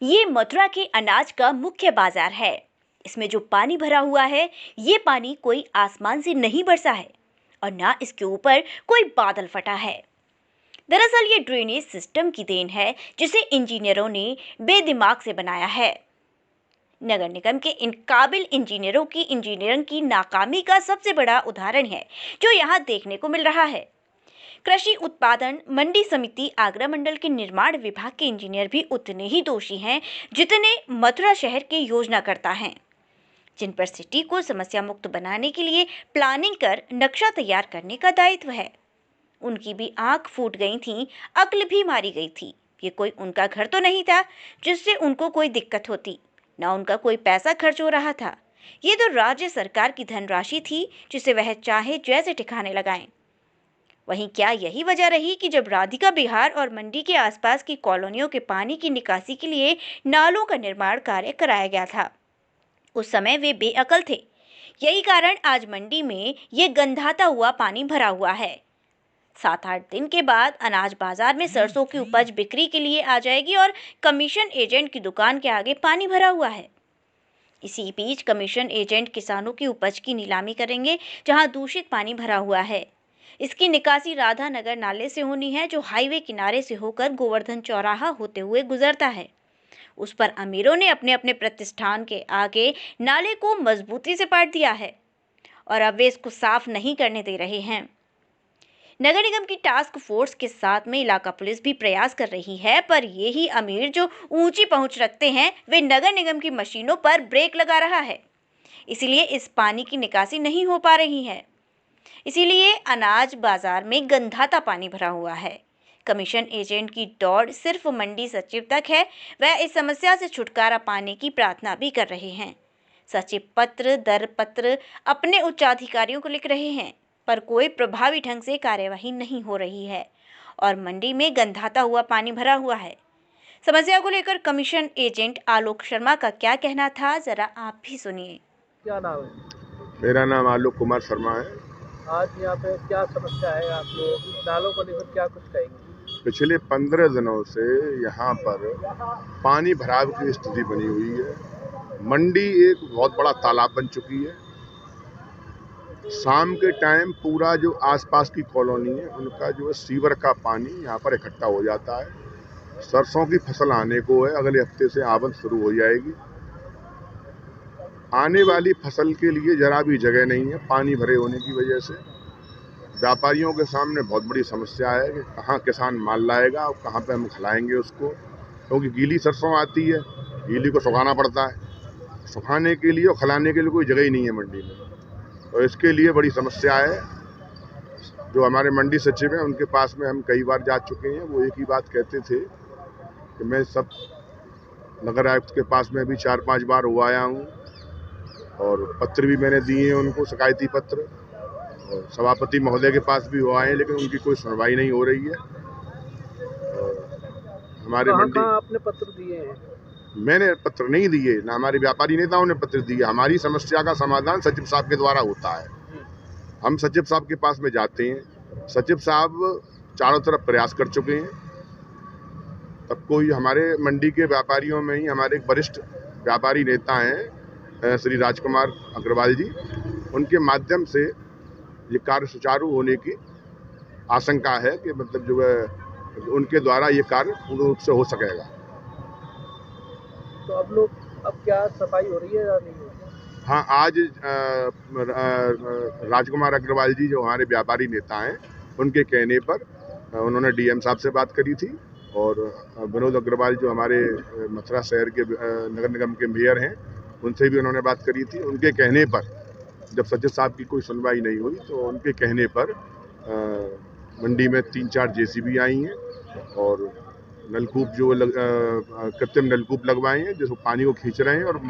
ये मथुरा के अनाज का मुख्य बाजार है। इसमें जो पानी भरा हुआ है, ये पानी कोई आसमान से नहीं बरसा है और ना इसके ऊपर कोई बादल फटा है। दरअसल ये ड्रेनेज सिस्टम की देन है, जिसे इंजीनियरों ने बेदिमाग से बनाया है। नगर निगम के इन काबिल इंजीनियरों की इंजीनियरिंग की नाकामी का सबसे बड़ा उदाहरण है जो यहाँ देखने को मिल रहा है। कृषि उत्पादन मंडी समिति आगरा मंडल के निर्माण विभाग के इंजीनियर भी उतने ही दोषी हैं जितने मथुरा शहर के योजनाकर्ता हैं, जिन पर सिटी को समस्या मुक्त बनाने के लिए प्लानिंग कर नक्शा तैयार करने का दायित्व है। उनकी भी आंख फूट गई थी, अक्ल भी मारी गई थी। ये कोई उनका घर तो नहीं था जिससे उनको कोई दिक्कत होती, ना उनका कोई पैसा खर्च हो रहा था। ये तो राज्य सरकार की धनराशि थी जिसे वह चाहे जैसे ठिकाने लगाएं। वहीं क्या यही वजह रही कि जब राधिका बिहार और मंडी के आसपास की कॉलोनियों के पानी की निकासी के लिए नालों का निर्माण कार्य कराया गया था, उस समय वे बेअकल थे। यही कारण आज मंडी में ये गंधाता हुआ पानी भरा हुआ है। 7-8 दिन के बाद अनाज बाजार में सरसों की उपज बिक्री के लिए आ जाएगी और कमीशन एजेंट की दुकान के आगे पानी भरा हुआ है। इसी बीच कमीशन एजेंट किसानों की उपज की नीलामी करेंगे जहां दूषित पानी भरा हुआ है। इसकी निकासी राधा नगर नाले से होनी है, जो हाईवे किनारे से होकर गोवर्धन चौराहा होते हुए गुजरता है। उस पर अमीरों ने अपने अपने प्रतिष्ठान के आगे नाले को मजबूती से पाट दिया है और अब वे इसको साफ नहीं करने दे रहे हैं। नगर निगम की टास्क फोर्स के साथ में इलाका पुलिस भी प्रयास कर रही है, पर ये ही अमीर जो ऊंची पहुंच रखते हैं, वे नगर निगम की मशीनों पर ब्रेक लगा रहा है। इसीलिए इस पानी की निकासी नहीं हो पा रही है। इसीलिए अनाज बाजार में गंधाता पानी भरा हुआ है। कमीशन एजेंट की दौड़ सिर्फ मंडी सचिव तक है। वह इस समस्या से छुटकारा पाने की प्रार्थना भी कर रहे हैं। सचिव पत्र दर पत्र अपने उच्चाधिकारियों को लिख रहे हैं, पर कोई प्रभावी ढंग से कार्यवाही नहीं हो रही है और मंडी में गंधाता हुआ पानी भरा हुआ है। समस्या को लेकर कमीशन एजेंट आलोक शर्मा का क्या कहना था, जरा आप भी सुनिए। क्या नाम है? मेरा नाम आलोक कुमार शर्मा है। आज यहाँ पे क्या समस्या है? आप लोग नालों को लेकर क्या कुछ कहेंगे? पिछले 15 दिनों से यहाँ पर पानी भराव की स्थिति बनी हुई है। मंडी एक बहुत बड़ा तालाब बन चुकी है। शाम के टाइम पूरा जो आसपास की कॉलोनी है उनका जो है सीवर का पानी यहाँ पर इकट्ठा हो जाता है। सरसों की फसल आने को है, अगले हफ्ते से आवक शुरू हो जाएगी। आने वाली फसल के लिए जरा भी जगह नहीं है पानी भरे होने की वजह से। व्यापारियों के सामने बहुत बड़ी समस्या है कि कहाँ किसान माल लाएगा और कहाँ पे हम खिलाएंगे उसको, क्योंकि गीली सरसों आती है, गीली को सुखाना पड़ता है। सुखाने के लिए और खिलाने के लिए कोई जगह ही नहीं है मंडी में, तो इसके लिए बड़ी समस्या है। जो हमारे मंडी सचिव हैं उनके पास में हम कई बार जा चुके हैं। वो एक ही बात कहते थे कि मैं सब नगर आयुक्त के पास में भी 4-5 बार हो आया हूँ और पत्र भी मैंने दिए हैं उनको, शिकायती पत्र, और सभापति महोदय के पास भी हो आए हैं, लेकिन उनकी कोई सुनवाई नहीं हो रही है। हमारे मंडी आपने पत्र दिए हैं? मैंने पत्र नहीं दिए, ना हमारे व्यापारी नेताओं ने पत्र दिए। हमारी समस्या का समाधान सचिव साहब के द्वारा होता है। हम सचिव साहब के पास में जाते हैं, सचिव साहब चारों तरफ प्रयास कर चुके हैं। तब कोई हमारे मंडी के व्यापारियों में ही हमारे एक वरिष्ठ व्यापारी नेता हैं श्री राजकुमार अग्रवाल जी, उनके माध्यम से ये कार्य सुचारू होने की आशंका है कि मतलब जो है उनके द्वारा ये कार्य पूर्ण रूप से हो सकेगा। तो अब क्या सफाई हो रही है या नहीं हो रही है? हाँ, आज राजकुमार अग्रवाल जी जो हमारे व्यापारी नेता हैं, उनके कहने पर उन्होंने डीएम साहब से बात करी थी और विनोद अग्रवाल जो हमारे मथुरा शहर के नगर निगम के मेयर हैं, उनसे भी उन्होंने बात करी थी। उनके कहने पर जब सचिव साहब की कोई सुनवाई नहीं हुई तो उनके कहने पर मंडी में 3-4 जेसीबी आई हैं और नलकूप जो कृत्रिम नलकूप लगवाए हैं, जिसको पानी को खींच रहे हैं और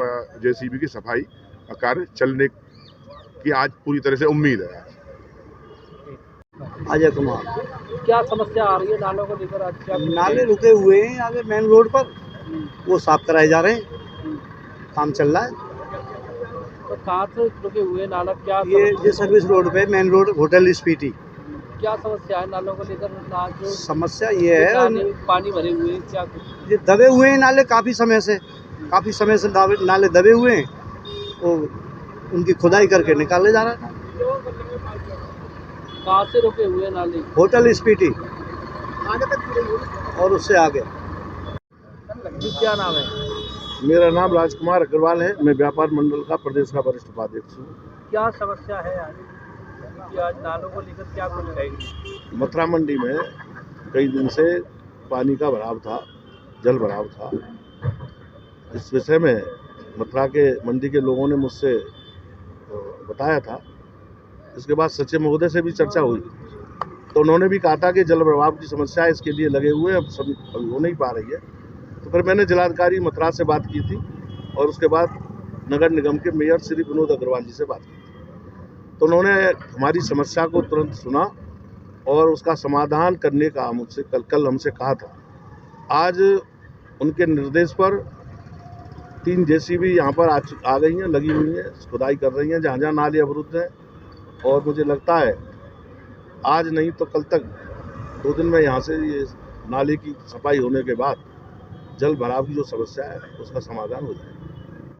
जेसीबी की सफाई का कार्य चलने की आज पूरी तरह से उम्मीद है। अजय कुमार। क्या समस्या आ रही है नालों को लेकर? आज क्या नाले रुके हुए हैं आगे मेन रोड पर, वो साफ कराए जा रहे हैं, काम चल रहा है। तो कहाँ से रुके हुए नाला? क्या ये सर्विस रोड पे, मेन रोड होटल स्पीटी। क्या समस्या है नालों को लेकर? जो समस्या ये है, नाले पानी भरे हुए हैं, क्या कुछ? ये दबे हुए हैं नाले, काफ़ी समय से नाले दबे हुए हैं। वो उनकी खुदाई करके निकाले जा रहा है। कहाँ से रुके हुए हैं नाले? होटल स्पीटी और उससे आगे। जी, क्या नाम है? मेरा नाम राजकुमार अग्रवाल है। मैं व्यापार मंडल का प्रदेश का वरिष्ठ उपाध्यक्ष हूँ। क्या समस्या है आज कि आज नालों को लेकर क्या कुछ कहेंगे? मथुरा मंडी में कई दिन से पानी का भराव था, जल भराव था। इस विषय में मथुरा के मंडी के लोगों ने मुझसे बताया था। इसके बाद सचिव महोदय से भी चर्चा हुई, तो उन्होंने भी कहा था कि जल प्रवाह की समस्या है, इसके लिए लगे हुए अब सभी हो नहीं पा रही है। तो फिर मैंने जिलाधिकारी मथुरा से बात की थी और उसके बाद नगर निगम के मेयर श्री विनोद अग्रवाल जी से बात की थी। तो उन्होंने हमारी समस्या को तुरंत सुना और उसका समाधान करने का मुझसे कल हमसे कहा था। आज उनके निर्देश पर 3 जेसीबी यहाँ पर आ गई हैं, लगी हुई हैं, खुदाई कर रही हैं जहाँ जहाँ नाले अवरुद्ध हैं। और मुझे लगता है आज नहीं तो कल तक 2 दिन में यहाँ से ये नाले की सफाई होने के बाद जल भराव की जो समस्या है उसका समाधान हो जाएगा।